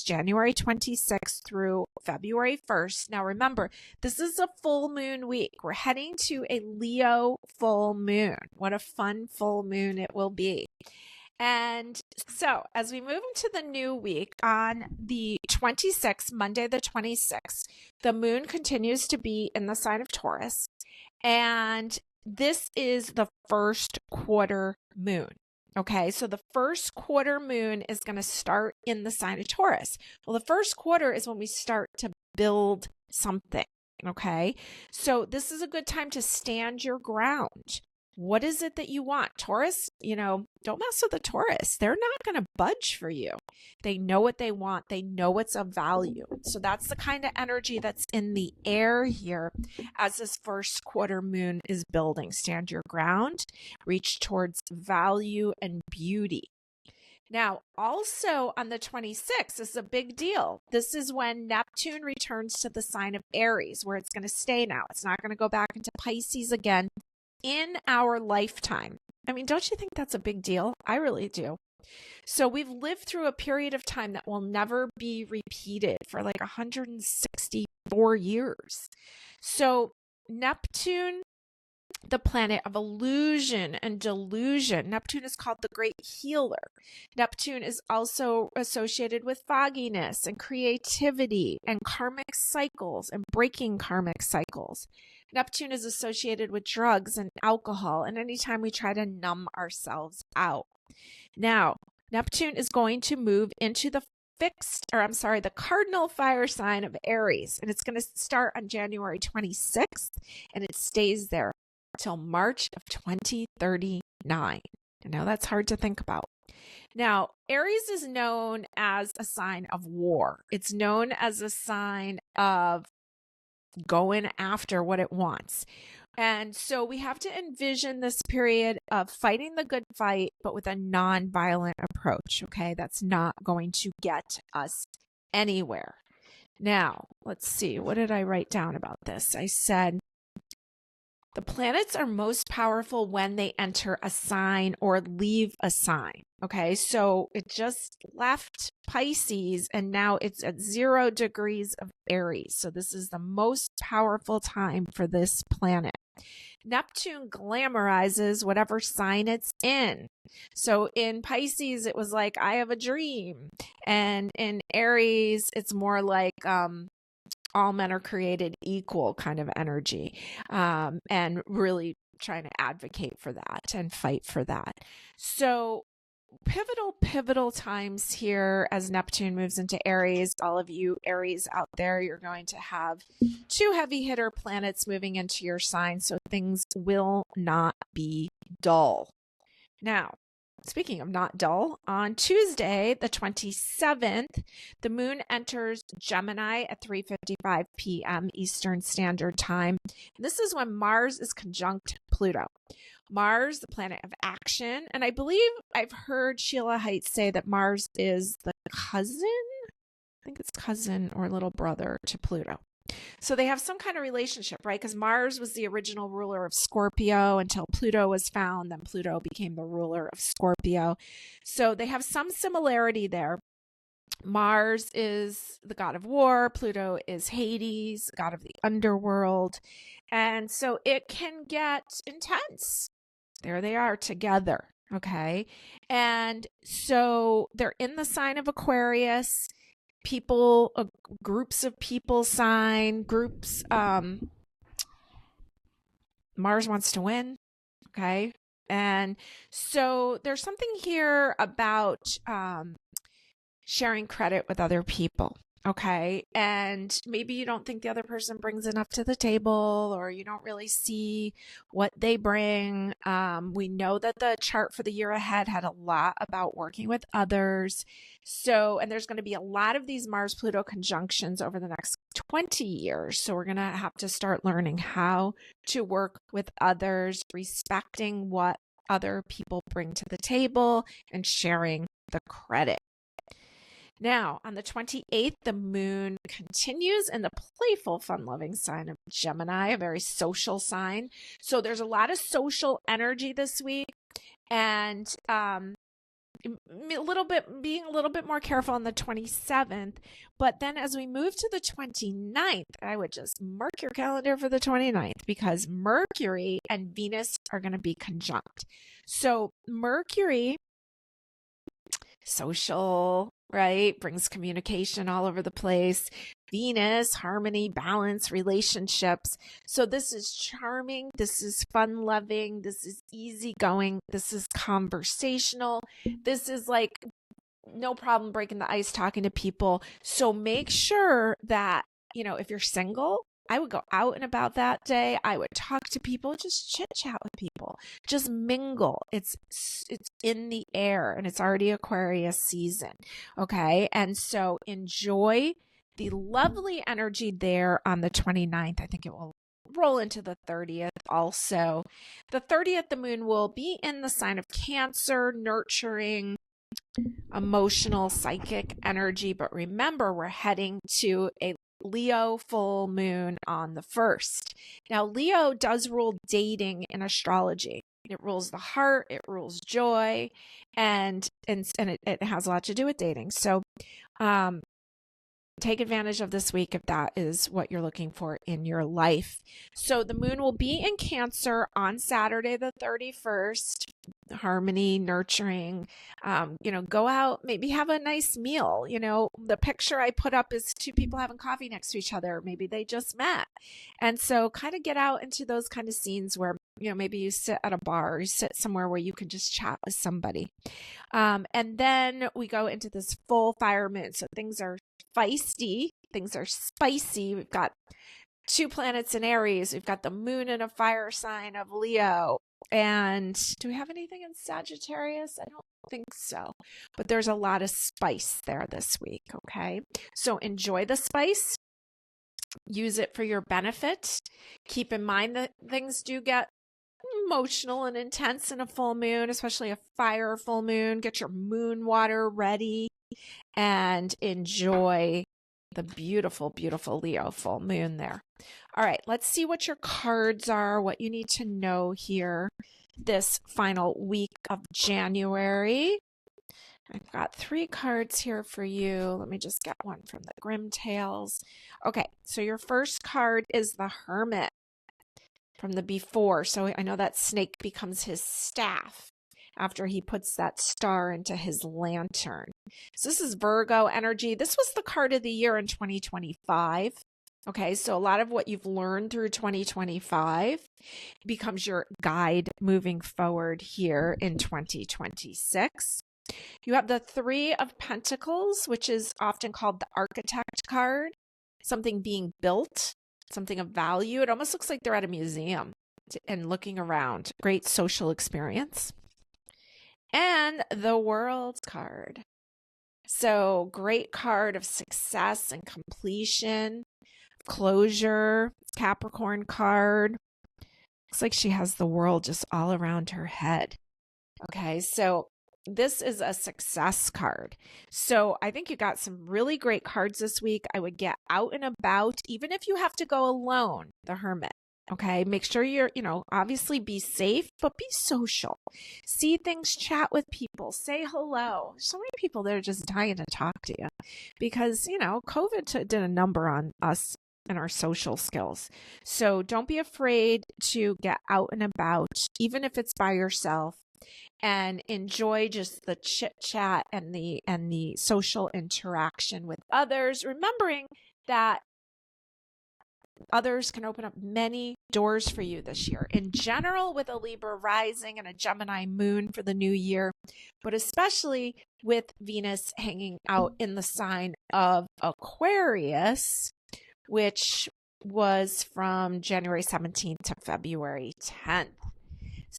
January 26th through February 1st. Now remember, this is a full moon week. We're heading to a Leo full moon. What a fun full moon it will be. And so as we move into the new week on the 26th, Monday the 26th, the moon continues to be in the sign of Taurus. And this is the first quarter moon. Okay, so the first quarter moon is going to start in the sign of Taurus. Well, the first quarter is when we start to build something. Okay, so this is a good time to stand your ground. What is it that you want? Taurus, don't mess with the Taurus. They're not going to budge for you. They know what they want. They know what's of value. So that's the kind of energy that's in the air here as this first quarter moon is building. Stand your ground, reach towards value and beauty. Now, also on the 26th, this is a big deal. This is when Neptune returns to the sign of Aries, where it's going to stay now. It's not going to go back into Pisces again in our lifetime. I mean, don't you think that's a big deal? I really do. So we've lived through a period of time that will never be repeated for like 164 years. So Neptune, the planet of illusion and delusion. Neptune is called the great healer. Neptune is also associated with fogginess and creativity and karmic cycles and breaking karmic cycles. Neptune is associated with drugs and alcohol and anytime we try to numb ourselves out. Now, Neptune is going to move into the the cardinal fire sign of Aries, and it's going to start on January 26th, and it stays there till March of 2039. I know that's hard to think about. Now, Aries is known as a sign of war. It's known as a sign of going after what it wants. And so we have to envision this period of fighting the good fight, but with a non-violent approach. Okay, that's not going to get us anywhere. Now, let's see. What did I write down about this? I said, the planets are most powerful when they enter a sign or leave a sign. Okay, so it just left Pisces and now it's at 0 degrees of Aries. So this is the most powerful time for this planet. Neptune glamorizes whatever sign it's in. So in Pisces, it was like, I have a dream. And in Aries, it's more like, all men are created equal kind of energy, and really trying to advocate for that and fight for that. So pivotal times here as Neptune moves into Aries. All of you Aries out there, you're going to have 2 heavy hitter planets moving into your sign, so things will not be dull. Now, speaking of not dull, on Tuesday, the 27th, the moon enters Gemini at 3:55 p.m. Eastern Standard Time. And this is when Mars is conjunct Pluto. Mars, the planet of action. And I believe I've heard Sheila Haidt say that Mars is the cousin. I think it's cousin or little brother to Pluto. So they have some kind of relationship, right? Because Mars was the original ruler of Scorpio until Pluto was found. Then Pluto became the ruler of Scorpio. So they have some similarity there. Mars is the god of war. Pluto is Hades, god of the underworld. And so it can get intense. There they are together. Okay. And so they're in the sign of Aquarius. People, groups of people sign, groups, Mars wants to win, okay? And so there's something here about sharing credit with other people, okay? And maybe you don't think the other person brings enough to the table, or you don't really see what they bring. We know that the chart for the year ahead had a lot about working with others. So, and there's going to be a lot of these Mars-Pluto conjunctions over the next 20 years. So we're going to have to start learning how to work with others, respecting what other people bring to the table and sharing the credit. Now, on the 28th, the moon continues in the playful, fun-loving sign of Gemini, a very social sign. So there's a lot of social energy this week. And being a little bit more careful on the 27th. But then as we move to the 29th, I would just mark your calendar for the 29th, because Mercury and Venus are going to be conjunct. So Mercury, social, right? Brings communication all over the place. Venus, harmony, balance, relationships. So this is charming. This is fun loving. This is easygoing. This is conversational. This is like no problem breaking the ice, talking to people. So make sure that, if you're single, I would go out and about that day. I would talk to people, just chit chat with people, just mingle. It's in the air, and it's already Aquarius season. Okay. And so enjoy the lovely energy there on the 29th. I think it will roll into the 30th also. The 30th, the moon will be in the sign of Cancer, nurturing, emotional, psychic energy. But remember, we're heading to a Leo full moon on the 1st. Now, Leo does rule dating in astrology. It rules the heart, it rules joy, and it has a lot to do with dating. So, take advantage of this week if that is what you're looking for in your life. So the moon will be in Cancer on Saturday, the 31st. Harmony, nurturing, go out, maybe have a nice meal. The picture I put up is two people having coffee next to each other. Maybe they just met. And so kind of get out into those kind of scenes where, maybe you sit at a bar or you sit somewhere where you can just chat with somebody. And then we go into this full fire moon. So things are feisty, things are spicy. We've got 2 planets in Aries. We've got the moon in a fire sign of Leo. And do we have anything in Sagittarius? I don't think so. But there's a lot of spice there this week, okay? So enjoy the spice. Use it for your benefit. Keep in mind that things do get emotional and intense in a full moon, especially a fire full moon. Get your moon water ready and enjoy the beautiful, beautiful Leo full moon there. All right, let's see what your cards are, what you need to know here this final week of January. I've got 3 cards here for you. Let me just get one from the Grim Tales. Okay, so your first card is the Hermit from the before. So I know that snake becomes his staff after he puts that star into his lantern. So this is Virgo energy. This was the card of the year in 2025. Okay, so a lot of what you've learned through 2025 becomes your guide moving forward here in 2026. You have the 3 of Pentacles, which is often called the architect card, something being built, something of value. It almost looks like they're at a museum and looking around. Great social experience. And the World card. So great card of success and completion, closure. Capricorn card. Looks like she has the world just all around her head. Okay, so this is a success card. So I think you got some really great cards this week. I would get out and about, even if you have to go alone, the Hermit. Okay, make sure you're, obviously be safe, but be social. See things, chat with people, say hello. So many people that are just dying to talk to you because, COVID did a number on us and our social skills. So don't be afraid to get out and about, even if it's by yourself, and enjoy just the chit chat and the social interaction with others, remembering that others can open up many doors for you this year. In general, with a Libra rising and a Gemini moon for the new year, but especially with Venus hanging out in the sign of Aquarius, which was from January 17th to February 10th.